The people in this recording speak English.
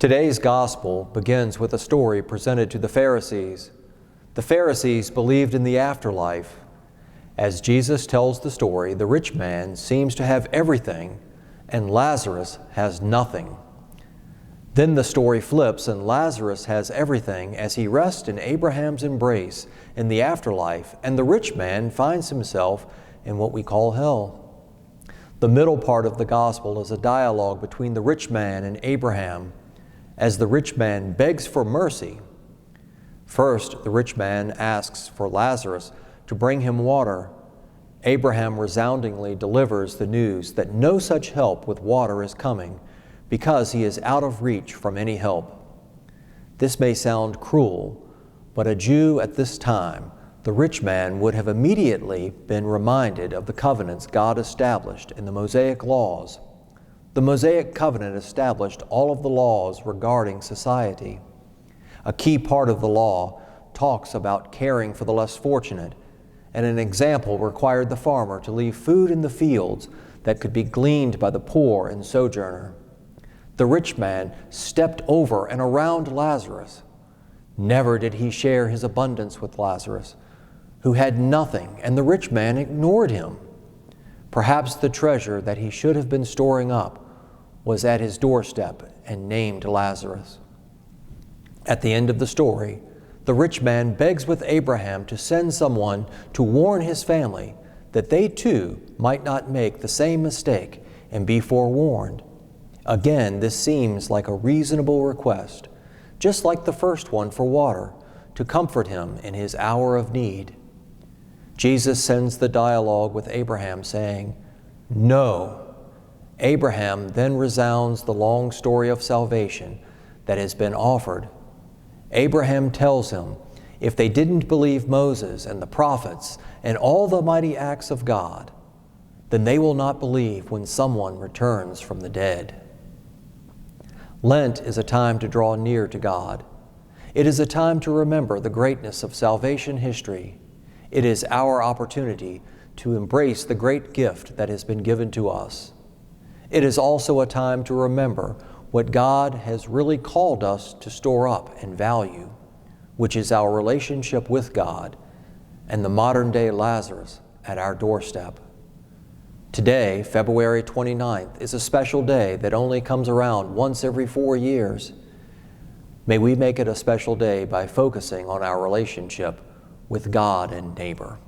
Today's gospel begins with a story presented to the Pharisees. The Pharisees believed in the afterlife. As Jesus tells the story, the rich man seems to have everything, and Lazarus has nothing. Then the story flips, and Lazarus has everything as he rests in Abraham's embrace in the afterlife, and the rich man finds himself in what we call hell. The middle part of the gospel is a dialogue between the rich man and Abraham, as the rich man begs for mercy. First, the rich man asks for Lazarus to bring him water. Abraham resoundingly delivers the news that no such help with water is coming, because he is out of reach from any help. This may sound cruel, but a Jew at this time, the rich man would have immediately been reminded of the covenants God established in the Mosaic laws. The Mosaic covenant established all of the laws regarding society. A key part of the law talks about caring for the less fortunate, and an example required the farmer to leave food in the fields that could be gleaned by the poor and sojourner. The rich man stepped over and around Lazarus. Never did he share his abundance with Lazarus, who had nothing, and the rich man ignored him. Perhaps the treasure that he should have been storing up was at his doorstep and named Lazarus. At the end of the story, the rich man begs with Abraham to send someone to warn his family that they too might not make the same mistake and be forewarned. Again, this seems like a reasonable request, just like the first one for water, to comfort him in his hour of need. Jesus sends the dialogue with Abraham saying, "No." Abraham then resounds the long story of salvation that has been offered. Abraham tells him, if they didn't believe Moses and the prophets and all the mighty acts of God, then they will not believe when someone returns from the dead. Lent is a time to draw near to God. It is a time to remember the greatness of salvation history. It is our opportunity to embrace the great gift that has been given to us. It is also a time to remember what God has really called us to store up and value, which is our relationship with God and the modern-day Lazarus at our doorstep. Today, February 29th, is a special day that only comes around once every 4 years. May we make it a special day by focusing on our relationship with God and neighbor.